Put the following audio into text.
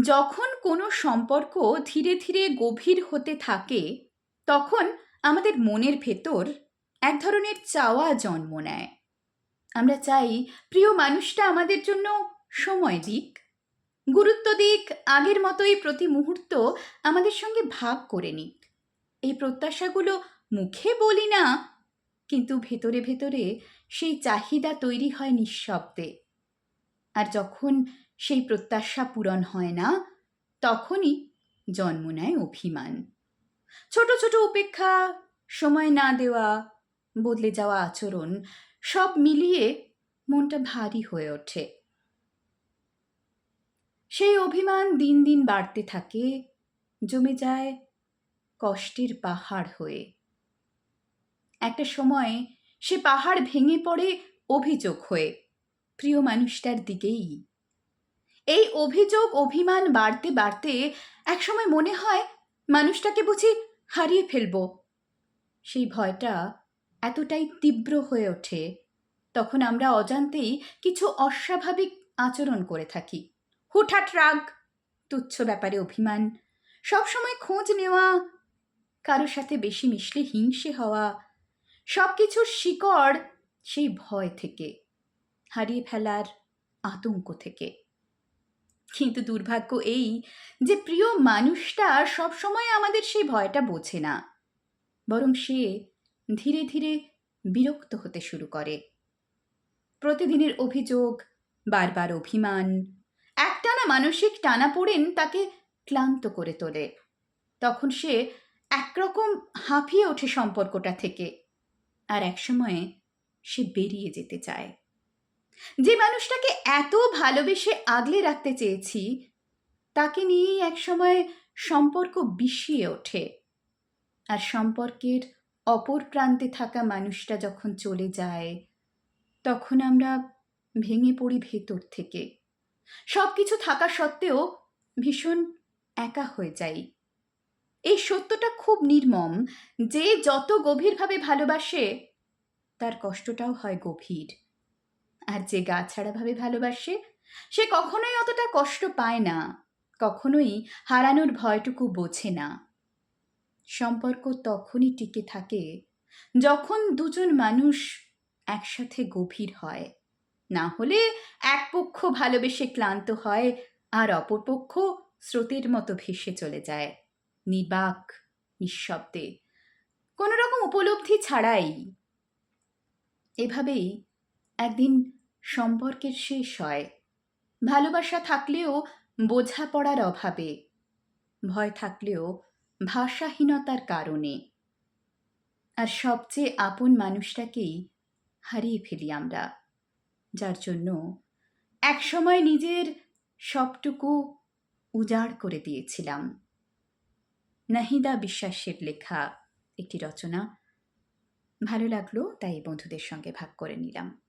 যখন কোনো সম্পর্ক ধীরে ধীরে গভীর হতে থাকে, তখন আমাদের মনের ভেতর এক ধরনের চাওয়া জন্ম নেয়। আমরা চাই প্রিয় মানুষটা আমাদের জন্য সময় দিক, গুরুত্ব দিক, আগের মতোই প্রতি মুহূর্ত আমাদের সঙ্গে ভাগ করে নিক। এই প্রত্যাশাগুলো মুখে বলি না, কিন্তু ভেতরে ভেতরে সেই চাহিদা তৈরি হয় নিঃশব্দে। আর যখন সেই প্রত্যাশা পূরণ হয় না, তখনই জন্ম নেয় অভিমান। ছোট ছোট উপেক্ষা, সময় না দেওয়া, বদলে যাওয়া আচরণ, সব মিলিয়ে মনটা ভারী হয়ে ওঠে। সেই অভিমান দিন দিন বাড়তে থাকে, জমে যায় কষ্টের পাহাড় হয়ে। একটা সময় সে পাহাড় ভেঙে পড়ে অভিযোগ হয়ে, প্রিয় মানুষটার দিকেই। এই অভিযোগ অভিমান বাড়তে বাড়তে একসময় মনে হয় মানুষটাকে বুঝি হারিয়ে ফেলব। সেই ভয়টা এতটাই তীব্র হয়ে ওঠে, তখন আমরা অজান্তেই কিছু অস্বাভাবিক আচরণ করে থাকি। হুটহাট রাগ, তুচ্ছ ব্যাপারে অভিমান, সবসময় খোঁজ নেওয়া, কারোর সাথে বেশি মিশলে হিংসে হওয়া, সব কিছুর শিকড় সেই ভয় থেকে, হারিয়ে ফেলার আতঙ্ক থেকে। কিন্তু দুর্ভাগ্য এই যে প্রিয় মানুষটা সবসময় আমাদের সেই ভয়টা বোঝে না, বরং সে ধীরে ধীরে বিরক্ত হতে শুরু করে। প্রতিদিনের অভিযোগ, বারবার অভিমান, একটানা মানসিক টানাপোড়েন তাকে ক্লান্ত করে তোলে। তখন সে একরকম হাঁপিয়ে ওঠে সম্পর্কটা থেকে, আর একসময়ে সে বেরিয়ে যেতে চায়। যে মানুষটাকে এত ভালোবেসে আগলে রাখতে চেয়েছি, তাকে নিয়েই একসময় সম্পর্ক বিষিয়ে ওঠে। আর সম্পর্কের অপর প্রান্তে থাকা মানুষটা যখন চলে যায়, তখন আমরা ভেঙে পড়ি ভেতর থেকে। সব কিছু থাকা সত্ত্বেও ভীষণ একা হয়ে যাই। এই সত্যটা খুব নির্মম যে যত গভীরভাবে ভালোবাসে, তার কষ্টটাও হয় গভীর। আর যে গা ছাড়াভাবে ভালোবাসে, সে কখনোই অতটা কষ্ট পায় না, কখনোই হারানোর ভয়টুকু বোঝে না। সম্পর্ক তখনই টিকে থাকে যখন দুজন মানুষ একসাথে গভীর হয়। না হলে এক পক্ষ ভালোবেসে ক্লান্ত হয়, আর অপর পক্ষ স্রোতের মতো ভেসে চলে যায়, নির্বাক, নিঃশব্দে, কোনো রকম উপলব্ধি ছাড়াই। এভাবেই একদিন সম্পর্কের শেষ হয়, ভালোবাসা থাকলেও বোঝাপড়ার অভাবে, ভয় থাকলেও ভাষাহীনতার কারণে। আর সবচেয়ে আপন মানুষটাকেই হারিয়ে ফেলি আমরা, যার জন্য একসময় নিজের সবটুকু উজাড় করে দিয়েছিলাম। নাহিদা বিশ্বাসের লেখা একটি রচনা। ভালো লাগলো তাই বন্ধুদের সঙ্গে ভাগ করে নিলাম।